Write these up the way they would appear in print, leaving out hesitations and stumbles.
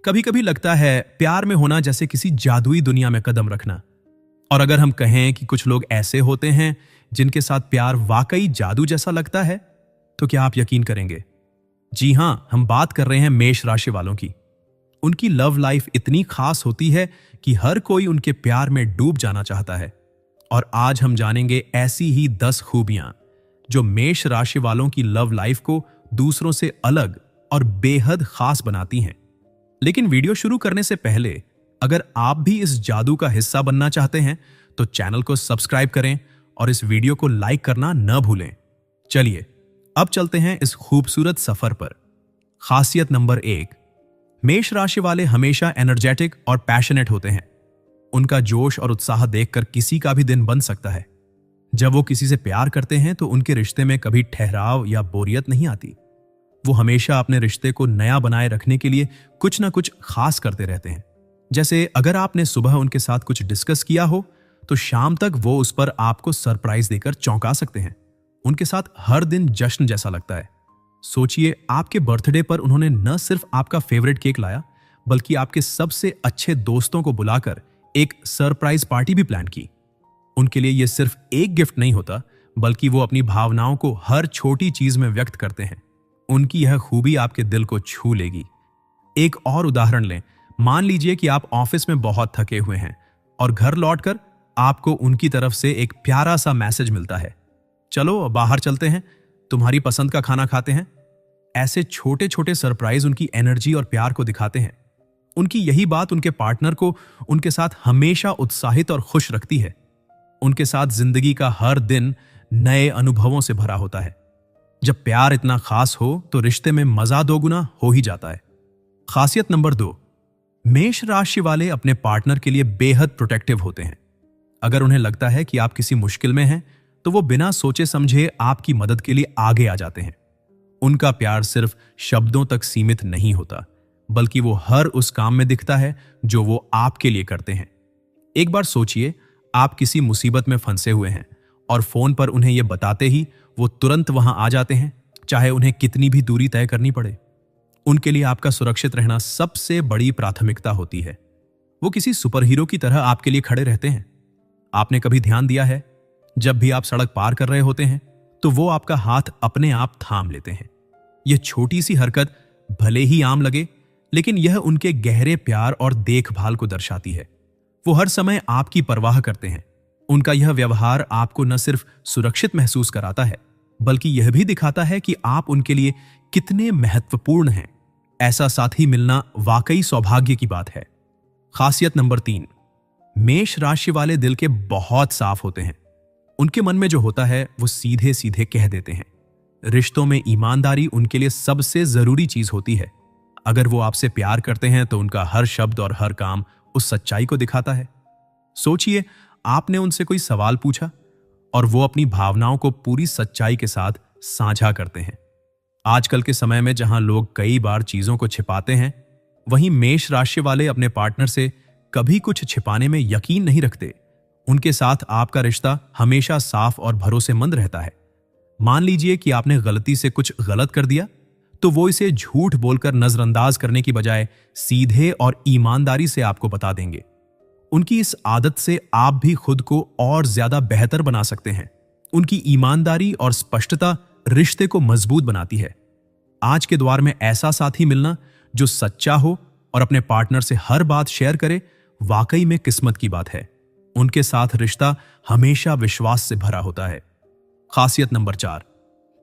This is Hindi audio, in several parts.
कभी कभी लगता है प्यार में होना जैसे किसी जादुई दुनिया में कदम रखना। और अगर हम कहें कि कुछ लोग ऐसे होते हैं जिनके साथ प्यार वाकई जादू जैसा लगता है, तो क्या आप यकीन करेंगे? जी हां, हम बात कर रहे हैं मेष राशि वालों की। उनकी लव लाइफ इतनी खास होती है कि हर कोई उनके प्यार में डूब जाना चाहता है। और आज हम जानेंगे ऐसी ही 10 खूबियां जो मेष राशि वालों की लव लाइफ को दूसरों से अलग और बेहद खास बनाती हैं। लेकिन वीडियो शुरू करने से पहले अगर आप भी इस जादू का हिस्सा बनना चाहते हैं तो चैनल को सब्सक्राइब करें और इस वीडियो को लाइक करना न भूलें। चलिए अब चलते हैं इस खूबसूरत सफर पर। खासियत नंबर 1, मेष राशि वाले हमेशा एनर्जेटिक और पैशनेट होते हैं। उनका जोश और उत्साह देखकर किसी का भी दिन बन सकता है। जब वो किसी से प्यार करते हैं तो उनके रिश्ते में कभी ठहराव या बोरियत नहीं आती। वो हमेशा अपने रिश्ते को नया बनाए रखने के लिए कुछ ना कुछ खास करते रहते हैं। जैसे अगर आपने सुबह उनके साथ कुछ डिस्कस किया हो तो शाम तक वो उस पर आपको सरप्राइज देकर चौंका सकते हैं। उनके साथ हर दिन जश्न जैसा लगता है। सोचिए, आपके बर्थडे पर उन्होंने न सिर्फ आपका फेवरेट केक लाया बल्कि आपके सबसे अच्छे दोस्तों को बुलाकर एक सरप्राइज पार्टी भी प्लान की। उनके लिए यह सिर्फ एक गिफ्ट नहीं होता बल्कि वो अपनी भावनाओं को हर छोटी चीज में व्यक्त करते हैं। उनकी यह खूबी आपके दिल को छू लेगी। एक और उदाहरण लें। मान लीजिए कि आप ऑफिस में बहुत थके हुए हैं और घर लौटकर आपको उनकी तरफ से एक प्यारा सा मैसेज मिलता है, चलो बाहर चलते हैं, तुम्हारी पसंद का खाना खाते हैं। ऐसे छोटे छोटे सरप्राइज उनकी एनर्जी और प्यार को दिखाते हैं। उनकी यही बात उनके पार्टनर को उनके साथ हमेशा उत्साहित और खुश रखती है। उनके साथ जिंदगी का हर दिन नए अनुभवों से भरा होता है। जब प्यार इतना खास हो तो रिश्ते में मजा दोगुना हो ही जाता है। खासियत नंबर 2, मेष राशि वाले अपने पार्टनर के लिए बेहद प्रोटेक्टिव होते हैं। अगर उन्हें लगता है कि आप किसी मुश्किल में हैं तो वो बिना सोचे समझे आपकी मदद के लिए आगे आ जाते हैं। उनका प्यार सिर्फ शब्दों तक सीमित नहीं होता बल्कि वो हर उस काम में दिखता है जो वो आपके लिए करते हैं। एक बार सोचिए, आप किसी मुसीबत में फंसे हुए हैं और फोन पर उन्हें यह बताते ही वो तुरंत वहां आ जाते हैं, चाहे उन्हें कितनी भी दूरी तय करनी पड़े। उनके लिए आपका सुरक्षित रहना सबसे बड़ी प्राथमिकता होती है। वो किसी सुपर हीरो की तरह आपके लिए खड़े रहते हैं। आपने कभी ध्यान दिया है, जब भी आप सड़क पार कर रहे होते हैं तो वो आपका हाथ अपने आप थाम लेते हैं। यह छोटी सी हरकत भले ही आम लगे, लेकिन यह उनके गहरे प्यार और देखभाल को दर्शाती है। वो हर समय आपकी परवाह करते हैं। उनका यह व्यवहार आपको न सिर्फ सुरक्षित महसूस कराता है बल्कि यह भी दिखाता है कि आप उनके लिए कितने महत्वपूर्ण हैं। ऐसा साथी मिलना वाकई सौभाग्य की बात है। खासियत नंबर 3, मेष राशि वाले दिल के बहुत साफ होते हैं। उनके मन में जो होता है वो सीधे सीधे कह देते हैं। रिश्तों में ईमानदारी उनके लिए सबसे जरूरी चीज होती है। अगर वो आपसे प्यार करते हैं तो उनका हर शब्द और हर काम उस सच्चाई को दिखाता है। सोचिए, आपने उनसे कोई सवाल पूछा और वो अपनी भावनाओं को पूरी सच्चाई के साथ साझा करते हैं। आजकल के समय में जहां लोग कई बार चीजों को छिपाते हैं, वहीं मेष राशि वाले अपने पार्टनर से कभी कुछ छिपाने में यकीन नहीं रखते। उनके साथ आपका रिश्ता हमेशा साफ और भरोसेमंद रहता है। मान लीजिए कि आपने गलती से कुछ गलत कर दिया तो वो इसे झूठ बोलकर नजरअंदाज करने की बजाय सीधे और ईमानदारी से आपको बता देंगे। उनकी इस आदत से आप भी खुद को और ज्यादा बेहतर बना सकते हैं। उनकी ईमानदारी और स्पष्टता रिश्ते को मजबूत बनाती है। आज के दौर में ऐसा साथी मिलना जो सच्चा हो और अपने पार्टनर से हर बात शेयर करे, वाकई में किस्मत की बात है। उनके साथ रिश्ता हमेशा विश्वास से भरा होता है। खासियत नंबर 4,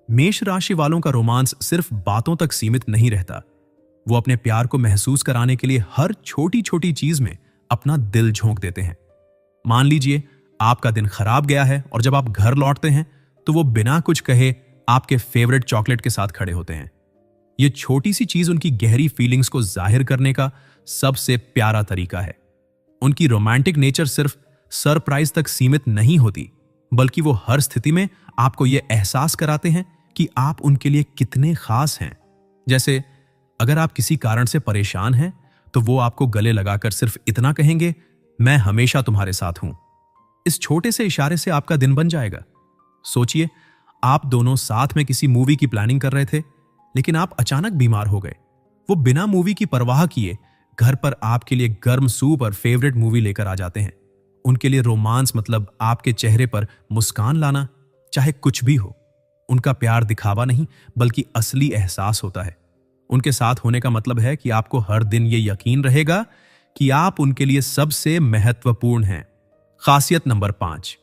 मेष राशि वालों का रोमांस सिर्फ बातों तक सीमित नहीं रहता। वो अपने प्यार को महसूस कराने के लिए हर छोटी छोटी चीज में अपना दिल झोंक देते हैं। मान लीजिए आपका दिन खराब गया है और जब आप घर लौटते हैं तो वो बिना कुछ कहे आपके फेवरेट चॉकलेट के साथ खड़े होते हैं। ये छोटी सी चीज उनकी गहरी फीलिंग्स को जाहिर करने का सबसे प्यारा तरीका है। उनकी रोमांटिक नेचर सिर्फ सरप्राइज तक सीमित नहीं होती बल्कि वो हर स्थिति में आपको यह एहसास कराते हैं कि आप उनके लिए कितने खास हैं। जैसे अगर आप किसी कारण से परेशान हैं तो वो आपको गले लगाकर सिर्फ इतना कहेंगे, मैं हमेशा तुम्हारे साथ हूं। इस छोटे से इशारे से आपका दिन बन जाएगा। सोचिए, आप दोनों साथ में किसी मूवी की प्लानिंग कर रहे थे लेकिन आप अचानक बीमार हो गए। वो बिना मूवी की परवाह किए घर पर आपके लिए गर्म सूप और फेवरेट मूवी लेकर आ जाते हैं। उनके लिए रोमांस मतलब आपके चेहरे पर मुस्कान लाना, चाहे कुछ भी हो। उनका प्यार दिखावा नहीं बल्कि असली एहसास होता है। उनके साथ होने का मतलब है कि आपको हर दिन ये यकीन रहेगा कि आप उनके लिए सबसे महत्वपूर्ण हैं। खासियत नंबर 5।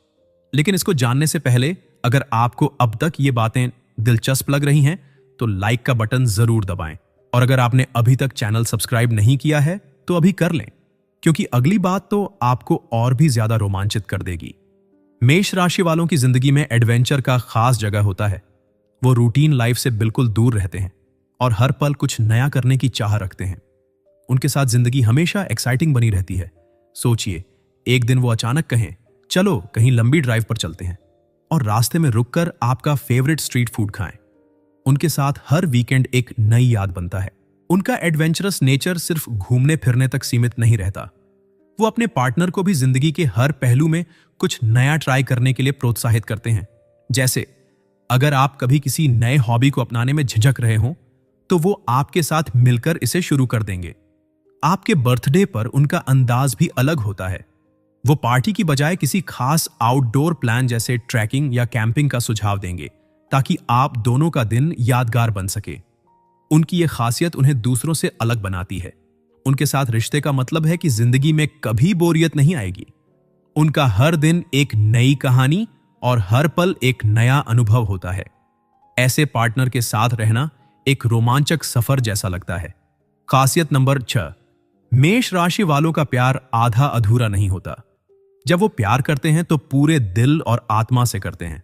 लेकिन इसको जानने से पहले अगर आपको अब तक ये बातें दिलचस्प लग रही हैं तो लाइक का बटन जरूर दबाएं, और अगर आपने अभी तक चैनल सब्सक्राइब नहीं किया है तो अभी कर लें, क्योंकि अगली बात तो आपको और भी ज्यादा रोमांचित कर देगी। मेष राशि वालों की जिंदगी में एडवेंचर का खास जगह होता है। वो रूटीन लाइफ से बिल्कुल दूर रहते हैं और हर पल कुछ नया करने की चाह रखते हैं। उनके साथ जिंदगी हमेशा एक्साइटिंग बनी रहती है। सोचिए, एक दिन वो अचानक कहें चलो कहीं लंबी ड्राइव पर चलते हैं, और रास्ते में रुककर आपका फेवरेट स्ट्रीट फूड खाएं। उनके साथ हर वीकेंड एक नई याद बनता है। उनका एडवेंचरस नेचर सिर्फ घूमने फिरने तक सीमित नहीं रहता। वो अपने पार्टनर को भी जिंदगी के हर पहलू में कुछ नया ट्राई करने के लिए प्रोत्साहित करते हैं। जैसे अगर आप कभी किसी नए हॉबी को अपनाने में झिझक रहे हो तो वो आपके साथ मिलकर इसे शुरू कर देंगे। आपके बर्थडे पर उनका अंदाज भी अलग होता है। वो पार्टी की बजाय किसी खास आउटडोर प्लान जैसे ट्रैकिंग या कैंपिंग का सुझाव देंगे, ताकि आप दोनों का दिन यादगार बन सके। उनकी ये खासियत उन्हें दूसरों से अलग बनाती है। उनके साथ रिश्ते का मतलब है कि जिंदगी में कभी बोरियत नहीं आएगी। उनका हर दिन एक नई कहानी और हर पल एक नया अनुभव होता है। ऐसे पार्टनर के साथ रहना एक रोमांचक सफर जैसा लगता है। खासियत नंबर 6। मेष राशि वालों का प्यार आधा अधूरा नहीं होता। जब वो प्यार करते हैं तो पूरे दिल और आत्मा से करते हैं।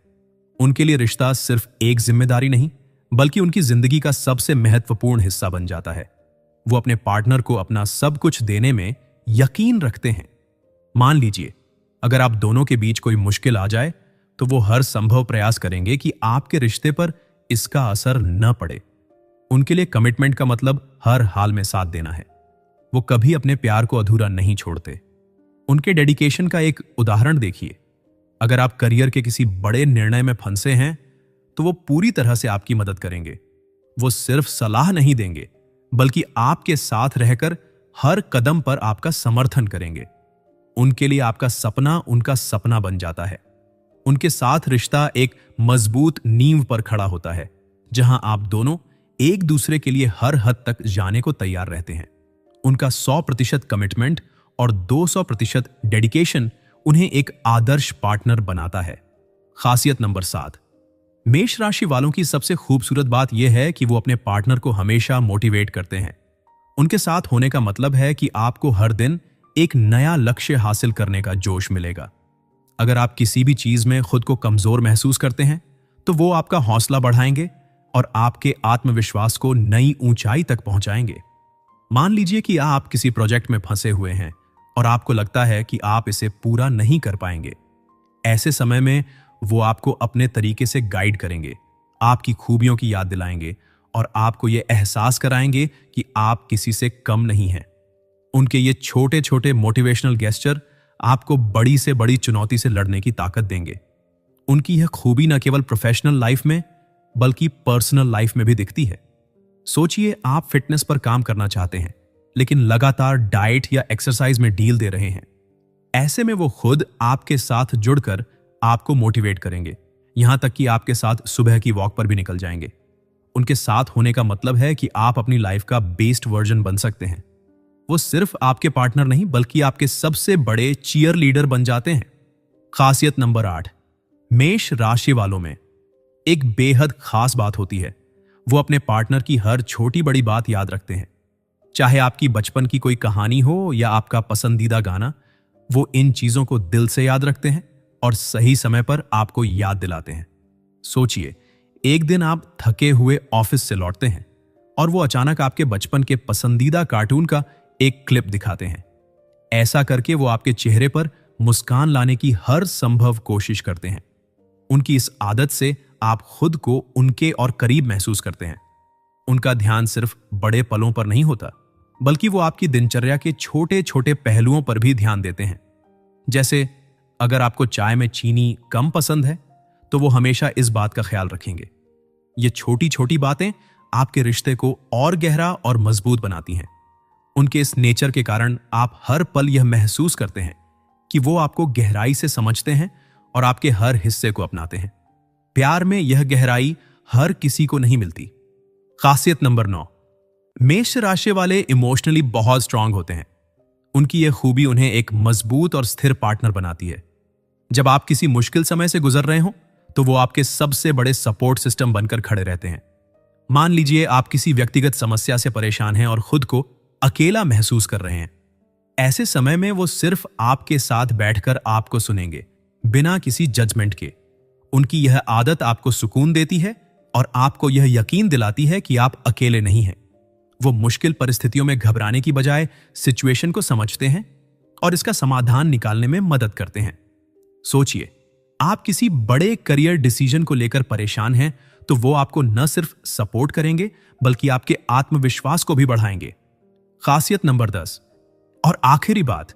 उनके लिए रिश्ता सिर्फ एक जिम्मेदारी नहीं बल्कि उनकी जिंदगी का सबसे महत्वपूर्ण हिस्सा बन जाता है। वो अपने पार्टनर को अपना सब कुछ देने में यकीन रखते हैं। मान लीजिए, अगर आप दोनों के बीच कोई मुश्किल आ जाए तो वो हर संभव प्रयास करेंगे कि आपके रिश्ते पर इसका असर न पड़े। उनके लिए कमिटमेंट का मतलब हर हाल में साथ देना है। वो कभी अपने प्यार को अधूरा नहीं छोड़ते। उनके डेडिकेशन का एक उदाहरण देखिए। अगर आप करियर के किसी बड़े निर्णय में फंसे हैं तो वो पूरी तरह से आपकी मदद करेंगे। वो सिर्फ सलाह नहीं देंगे बल्कि आपके साथ रहकर हर कदम पर आपका समर्थन करेंगे। उनके लिए आपका सपना उनका सपना बन जाता है। उनके साथ रिश्ता एक मजबूत नींव पर खड़ा होता है, जहां आप दोनों एक दूसरे के लिए हर हद तक जाने को तैयार रहते हैं। उनका 100% कमिटमेंट और 200% डेडिकेशन उन्हें एक आदर्श पार्टनर बनाता है। खासियत नंबर 7। मेष राशि वालों की सबसे खूबसूरत बात यह है कि वो अपने पार्टनर को हमेशा मोटिवेट करते हैं। उनके साथ होने का मतलब है कि आपको हर दिन एक नया लक्ष्य हासिल करने का जोश मिलेगा। अगर आप किसी भी चीज में खुद को कमजोर महसूस करते हैं तो वो आपका हौसला बढ़ाएंगे और आपके आत्मविश्वास को नई ऊंचाई तक पहुंचाएंगे। मान लीजिए कि आप किसी प्रोजेक्ट में फंसे हुए हैं और आपको लगता है कि आप इसे पूरा नहीं कर पाएंगे। ऐसे समय में वो आपको अपने तरीके से गाइड करेंगे, आपकी खूबियों की याद दिलाएंगे और आपको यह एहसास कराएंगे कि आप किसी से कम नहीं हैं। उनके ये छोटे छोटे मोटिवेशनल गेस्चर आपको बड़ी से बड़ी चुनौती से लड़ने की ताकत देंगे। उनकी यह खूबी न केवल प्रोफेशनल लाइफ में बल्कि पर्सनल लाइफ में भी दिखती है। सोचिए, आप फिटनेस पर काम करना चाहते हैं लेकिन लगातार डाइट या एक्सरसाइज में ढील दे रहे हैं। ऐसे में वो खुद आपके साथ जुड़कर आपको मोटिवेट करेंगे, यहां तक कि आपके साथ सुबह की वॉक पर भी निकल जाएंगे। उनके साथ होने का मतलब है कि आप अपनी लाइफ का बेस्ट वर्जन बन सकते हैं। वो सिर्फ आपके पार्टनर नहीं बल्कि आपके सबसे बड़े चीयर लीडर बन जाते हैं। खासियत नंबर 8। मेष राशि वालों में एक बेहद खास बात होती है। वो अपने पार्टनर की हर छोटी बड़ी बात याद रखते हैं। चाहे आपकी बचपन की कोई कहानी हो या आपका पसंदीदा गाना, वो इन चीजों को दिल से याद रखते हैं और सही समय पर आपको याद दिलाते हैं। सोचिए, एक दिन आप थके हुए ऑफिस से लौटते हैं और वो अचानक आपके बचपन के पसंदीदा कार्टून का एक क्लिप दिखाते हैं। ऐसा करके वो आपके चेहरे पर मुस्कान लाने की हर संभव कोशिश करते हैं। उनकी इस आदत से आप खुद को उनके और करीब महसूस करते हैं। उनका ध्यान सिर्फ बड़े पलों पर नहीं होता बल्कि वो आपकी दिनचर्या के छोटे छोटे पहलुओं पर भी ध्यान देते हैं। जैसे अगर आपको चाय में चीनी कम पसंद है तो वो हमेशा इस बात का ख्याल रखेंगे। ये छोटी छोटी बातें आपके रिश्ते को और गहरा और मजबूत बनाती हैं। उनके इस नेचर के कारण आप हर पल यह महसूस करते हैं कि वो आपको गहराई से समझते हैं और आपके हर हिस्से को अपनाते हैं। प्यार में यह गहराई हर किसी को नहीं मिलती। खासियत नंबर 9, मेष राशि वाले इमोशनली बहुत स्ट्रांग होते हैं। उनकी यह खूबी उन्हें एक मजबूत और स्थिर पार्टनर बनाती है। जब आप किसी मुश्किल समय से गुजर रहे हो तो वो आपके सबसे बड़े सपोर्ट सिस्टम बनकर खड़े रहते हैं। मान लीजिए आप किसी व्यक्तिगत समस्या से परेशान हैं और खुद को अकेला महसूस कर रहे हैं। ऐसे समय में वो सिर्फ आपके साथ बैठकर आपको सुनेंगे, बिना किसी जजमेंट के। उनकी यह आदत आपको सुकून देती है और आपको यह यकीन दिलाती है कि आप अकेले नहीं हैं। वो मुश्किल परिस्थितियों में घबराने की बजाय सिचुएशन को समझते हैं और इसका समाधान निकालने में मदद करते हैं। सोचिए, आप किसी बड़े करियर डिसीजन को लेकर परेशान हैं तो वो आपको न सिर्फ सपोर्ट करेंगे बल्कि आपके आत्मविश्वास को भी बढ़ाएंगे। खासियत नंबर 10 और आखिरी बात,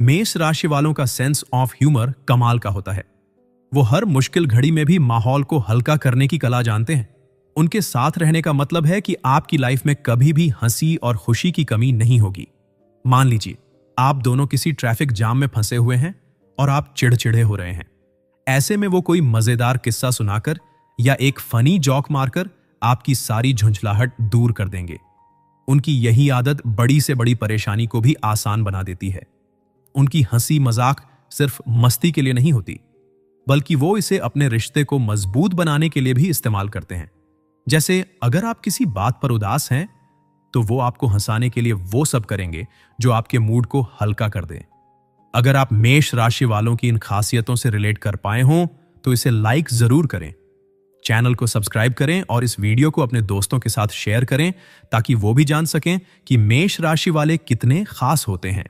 मेष राशि वालों का सेंस ऑफ ह्यूमर कमाल का होता है। वो हर मुश्किल घड़ी में भी माहौल को हल्का करने की कला जानते हैं। उनके साथ रहने का मतलब है कि आपकी लाइफ में कभी भी हंसी और खुशी की कमी नहीं होगी। मान लीजिए आप दोनों किसी ट्रैफिक जाम में फंसे हुए हैं और आप चिड़चिड़े हो रहे हैं। ऐसे में वो कोई मजेदार किस्सा सुनाकर या एक फनी जॉक मारकर आपकी सारी झुंझलाहट दूर कर देंगे। उनकी यही आदत बड़ी से बड़ी परेशानी को भी आसान बना देती है। उनकी हंसी मजाक सिर्फ मस्ती के लिए नहीं होती, बल्कि वो इसे अपने रिश्ते को मजबूत बनाने के लिए भी इस्तेमाल करते हैं। जैसे अगर आप किसी बात पर उदास हैं तो वो आपको हंसाने के लिए वो सब करेंगे जो आपके मूड को हल्का कर दे। अगर आप मेष राशि वालों की इन खासियतों से रिलेट कर पाए हों तो इसे लाइक जरूर करें, चैनल को सब्सक्राइब करें और इस वीडियो को अपने दोस्तों के साथ शेयर करें ताकि वो भी जान सकें कि मेष राशि वाले कितने खास होते हैं।